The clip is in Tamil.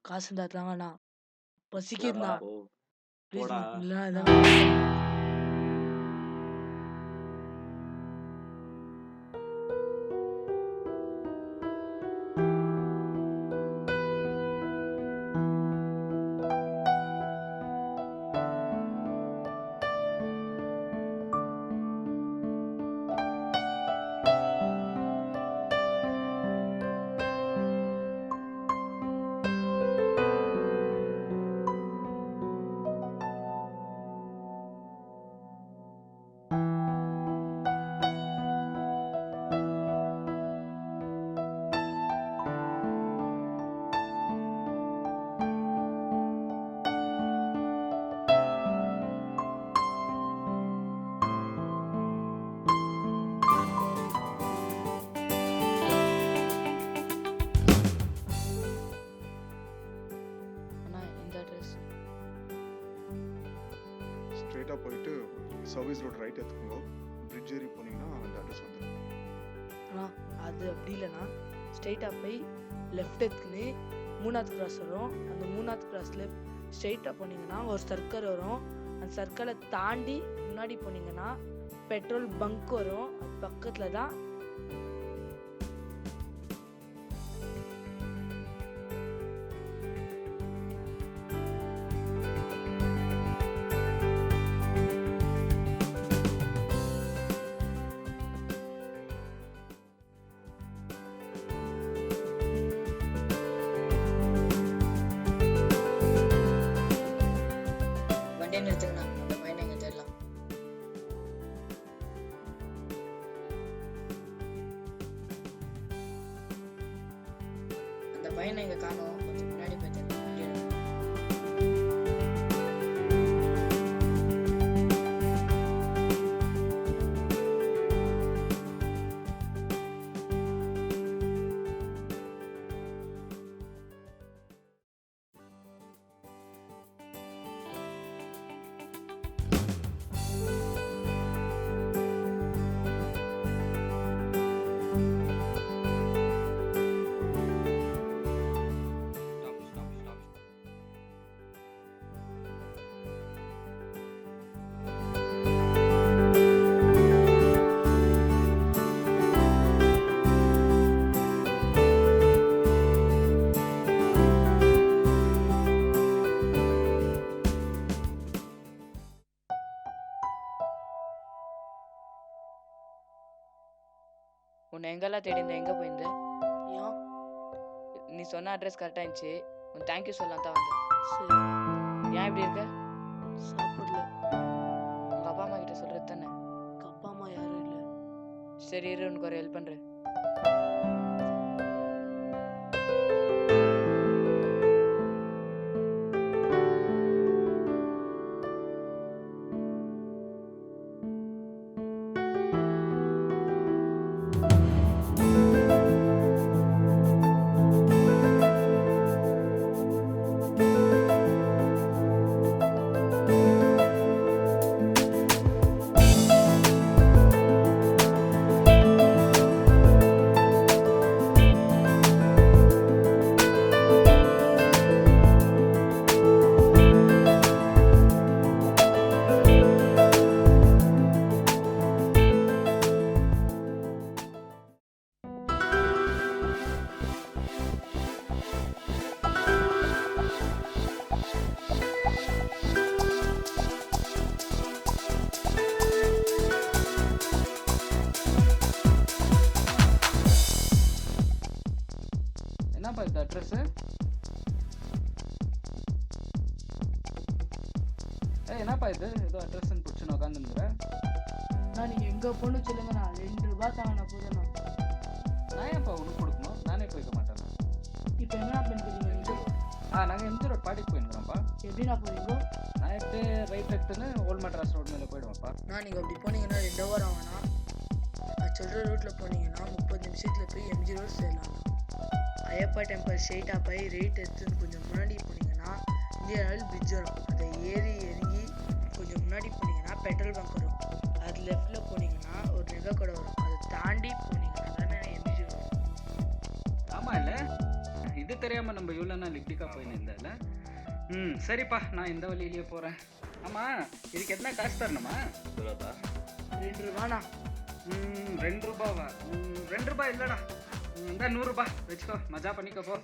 காசு இருந்தா தாங்கண்ணா. சரிடா பசிக்குதுண்ணா. போ. ப்ளீஸ்ண்ணா. போடா. இல்லைண்ணா இதாண்ணா. அண்ணா இந்த அட்ரஸ். ஸ்ட்ரெயிட்டாக போயிட்டு சர்வீஸ் ரோடு ரைட் எடுத்துக்கோங்க. பிரிட்ஜ் ஏறி போனீங்கன்னா அந்த அட்ரஸ் வந்துடும். அண்ணா அது அப்படி இல்லைண்ணா, ஸ்ட்ரெயிட்டாக போய் லெஃப்ட் எடுத்துக்கின்னு 3வது கிராஸ் வரும். அந்த 3வது கிராஸில் ஸ்ட்ரெயிட்டாக போனீங்கன்னா ஒரு சர்க்கிள் வரும். அந்த சர்க்கிளை தாண்டி முன்னாடி போனீங்கன்னா பெட்ரோல் பங்க் வரும். அது பக்கத்தில் தான் வண்டியை நிறுத்துங்கண்ணா, அந்த பையனை எங்க தேடலாம். அந்த பையனை எங்க காணோம், கொஞ்சம் முன்னாடி போய் தேடலாம். வண்டி எடுங்க. உன்னை எங்கெல்லாம் தேடி இருந்தேன், எங்கே போயிருந்தேன்? ஏன் நீ சொன்ன அட்ரஸ் கரெக்டாக இருந்துச்சு. உன் தேங்க்யூ சொல்லலாம் தான் வந்தேன். சரி ஏன் இப்படி இருக்க? சாப்பிடல. உங்கள் அப்பா அம்மா கிட்ட சொல்கிறது தானே? எங்கள் அப்பா அம்மா யாரும் இல்லை. சரி இரு, உனக்கு ஒரு ஹெல்ப் பண்ணுறேன். என்னப்பா இது அட்ரஸ்? என்னப்பா இது ஏதோ அட்ரஸ்ன்னு பிடிச்சுன்னு உட்காந்துருக்குற? நான் நீங்கள் எங்கே போகணும்னு சொல்லுங்கண்ணா, 2 ரூபா தாங்கண்ணா போதுண்ணா. நான் ஏன்ப்பா உனக்கு கொடுக்கணும்? நானே போய்க்க மாட்டேன். இப்போ எங்கண்ணா பண்ணிக்கிறீங்க நீங்கள்? நாங்கள் எம்ஜி ரோட் பாடிக்கு போயிருக்கிறோம்ப்பா. எப்படிண்ணா போறீங்க? நான் எப்படி ரைட் எடுத்துன்னு ஓல்ட் மெட்ராஸ் ரோடு மேலே போயிடுவேன்ப்பா. நான் நீங்கள் அப்படி போனீங்கன்னா 2 ஹவர் ஆகும்ண்ணா. நான் சொல்கிற ரூட்டில் போனீங்கன்னா 30 நிமிஷத்தில் போய் எம்ஜி ரோட் சேரலாம்ண்ணா. ஐயப்பா டெம்பிள் ஸ்ட்ரெயிட்டாக போய் ரைட் எடுத்துன்னு கொஞ்சம் முன்னாடி போனீங்கன்னா இந்தியன் ஆயில் பிரிட்ஜ் வரும். அதை ஏறி இறங்கி கொஞ்சம் முன்னாடி போனீங்கன்னா பெட்ரோல் பங்க் வரும். அது லெஃப்டில் போனீங்கன்னா ஒரு நெகை கடை வரும். அதை தாண்டி போனீங்கன்னா தானே எம்ஜி ரோட். ஆமாம் இல்லை, இது தெரியாமல் நம்ம இவ்வளோ நாள் இப்படிக்கா போயின்னு இருந்தேன்ல. சரிப்பா, நான் இந்த வழியிலேயே போகிறேன். ஆமாம், இதுக்கு என்ன காசு தரணுமா? 2 ரூபாண்ணா. 2 ரூபாவா? 2 ரூபாய் இல்லைடா, இந்த 100 ரூபாய் வச்சுக்கோ, மஜா பண்ணிக்கோ போ.